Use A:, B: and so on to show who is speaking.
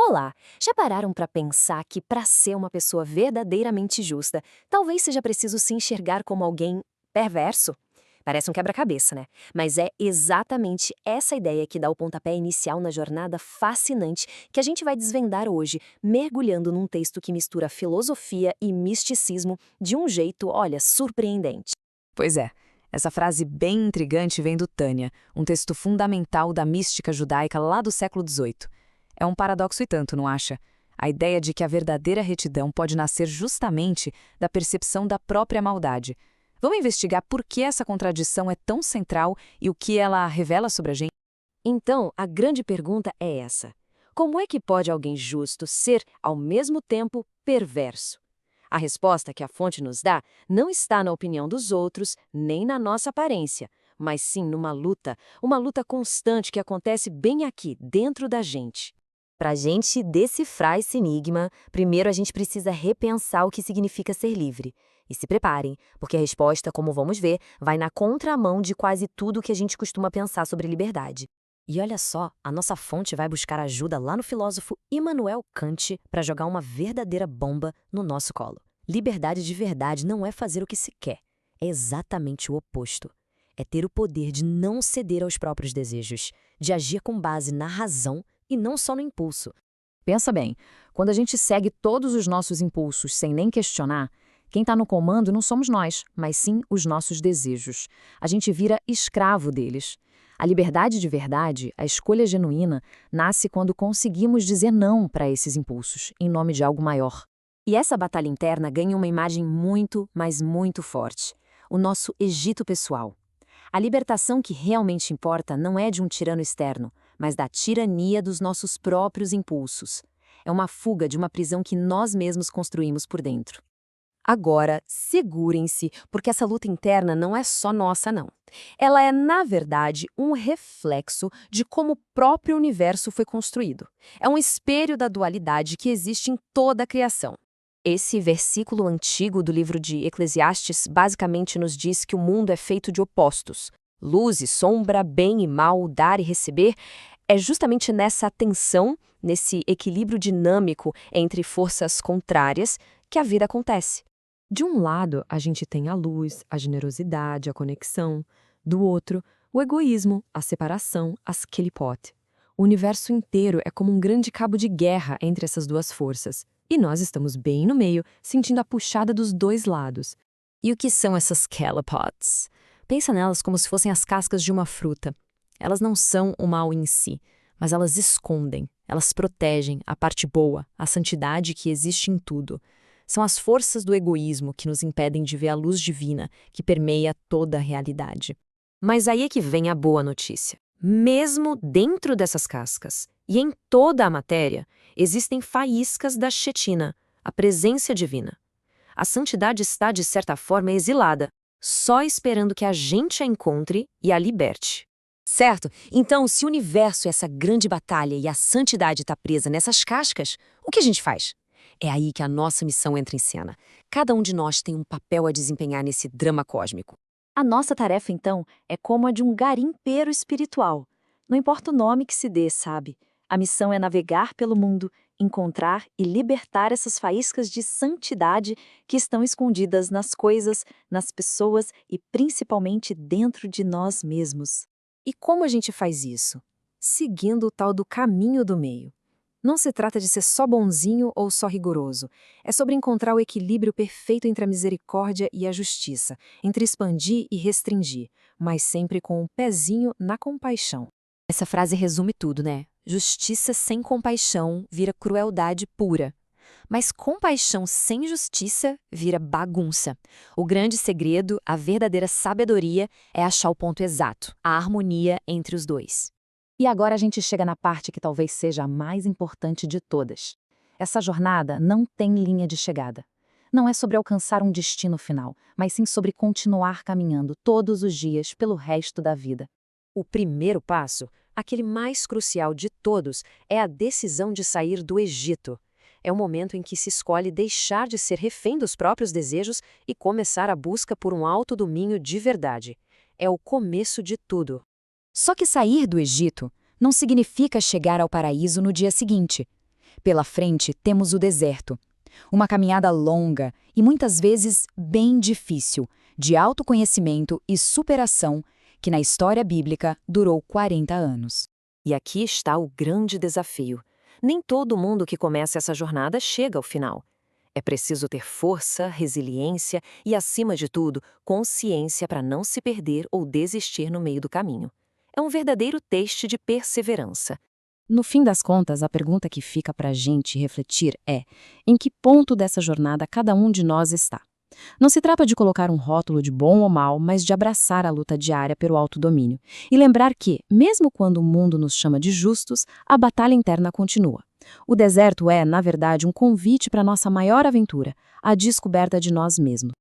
A: Olá! Já pararam para pensar que para ser uma pessoa verdadeiramente justa, talvez seja preciso se enxergar como alguém perverso? Parece um quebra-cabeça, né? Mas é exatamente essa ideia que dá o pontapé inicial na jornada fascinante que a gente vai desvendar hoje, mergulhando num texto que mistura filosofia e misticismo de um jeito, olha, surpreendente.
B: Pois é, essa frase bem intrigante vem do Tânia, um texto fundamental da mística judaica lá do século XVIII. É um paradoxo e tanto, não acha? A ideia de que a verdadeira retidão pode nascer justamente da percepção da própria maldade. Vamos investigar por que essa contradição é tão central e o que ela revela sobre a gente?
A: Então, a grande pergunta é essa: como é que pode alguém justo ser, ao mesmo tempo, perverso? A resposta que a fonte nos dá não está na opinião dos outros, nem na nossa aparência, mas sim numa luta, uma luta constante que acontece bem aqui, dentro da gente. Para a gente decifrar esse enigma, primeiro a gente precisa repensar o que significa ser livre. E se preparem, porque a resposta, como vamos ver, vai na contramão de quase tudo que a gente costuma pensar sobre liberdade. E olha só, a nossa fonte vai buscar ajuda lá no filósofo Immanuel Kant para jogar uma verdadeira bomba no nosso colo. Liberdade de verdade não é fazer o que se quer, é exatamente o oposto. É ter o poder de não ceder aos próprios desejos, de agir com base na razão e não só no impulso.
B: Pensa bem, quando a gente segue todos os nossos impulsos sem nem questionar, quem está no comando não somos nós, mas sim os nossos desejos. A gente vira escravo deles. A liberdade de verdade, a escolha genuína, nasce quando conseguimos dizer não para esses impulsos, em nome de algo maior. E essa batalha interna ganha uma imagem muito, mas muito forte: o nosso Egito pessoal. A libertação que realmente importa não é de um tirano externo, mas da tirania dos nossos próprios impulsos. É uma fuga de uma prisão que nós mesmos construímos por dentro. Agora, segurem-se, porque essa luta interna não é só nossa, não. Ela é, na verdade, um reflexo de como o próprio universo foi construído. É um espelho da dualidade que existe em toda a criação. Esse versículo antigo do livro de Eclesiastes basicamente nos diz que o mundo é feito de opostos. Luz e sombra, bem e mal, dar e receber. É justamente nessa tensão, nesse equilíbrio dinâmico entre forças contrárias, que a vida acontece. De um lado, a gente tem a luz, a generosidade, a conexão. Do outro, o egoísmo, a separação, as kelipot. O universo inteiro é como um grande cabo de guerra entre essas duas forças. E nós estamos bem no meio, sentindo a puxada dos dois lados. E o que são essas kelipots? Pensa nelas como se fossem as cascas de uma fruta. Elas não são o mal em si, mas elas escondem, elas protegem a parte boa, a santidade que existe em tudo. São as forças do egoísmo que nos impedem de ver a luz divina que permeia toda a realidade. Mas aí é que vem a boa notícia. Mesmo dentro dessas cascas e em toda a matéria, existem faíscas da Shekinah, a presença divina. A santidade está, de certa forma, exilada, só esperando que a gente a encontre e a liberte. Certo? Então, se o universo é essa grande batalha e a santidade está presa nessas cascas, o que a gente faz? É aí que a nossa missão entra em cena. Cada um de nós tem um papel a desempenhar nesse drama cósmico. A nossa tarefa, então, é como a de um garimpeiro espiritual. Não importa o nome que se dê, sabe? A missão é navegar pelo mundo, encontrar e libertar essas faíscas de santidade que estão escondidas nas coisas, nas pessoas e principalmente dentro de nós mesmos. E como a gente faz isso? Seguindo o tal do caminho do meio. Não se trata de ser só bonzinho ou só rigoroso. É sobre encontrar o equilíbrio perfeito entre a misericórdia e a justiça, entre expandir e restringir, mas sempre com um pezinho na compaixão. Essa frase resume tudo, né? Justiça sem compaixão vira crueldade pura. Mas compaixão sem justiça vira bagunça. O grande segredo, a verdadeira sabedoria, é achar o ponto exato, a harmonia entre os dois. E agora a gente chega na parte que talvez seja a mais importante de todas. Essa jornada não tem linha de chegada. Não é sobre alcançar um destino final, mas sim sobre continuar caminhando todos os dias pelo resto da vida. O primeiro passo, aquele mais crucial de todos, é a decisão de sair do Egito. É o momento em que se escolhe deixar de ser refém dos próprios desejos e começar a busca por um autodomínio de verdade. É o começo de tudo. Só que sair do Egito não significa chegar ao paraíso no dia seguinte. Pela frente, temos o deserto. Uma caminhada longa e muitas vezes bem difícil, de autoconhecimento e superação, que na história bíblica durou 40 anos.
A: E aqui está o grande desafio. Nem todo mundo que começa essa jornada chega ao final. É preciso ter força, resiliência e, acima de tudo, consciência para não se perder ou desistir no meio do caminho. É um verdadeiro teste de perseverança.
B: No fim das contas, a pergunta que fica para a gente refletir é: em que ponto dessa jornada cada um de nós está? Não se trata de colocar um rótulo de bom ou mal, mas de abraçar a luta diária pelo autodomínio. E lembrar que, mesmo quando o mundo nos chama de justos, a batalha interna continua. O deserto é, na verdade, um convite para a nossa maior aventura, a descoberta de nós mesmos.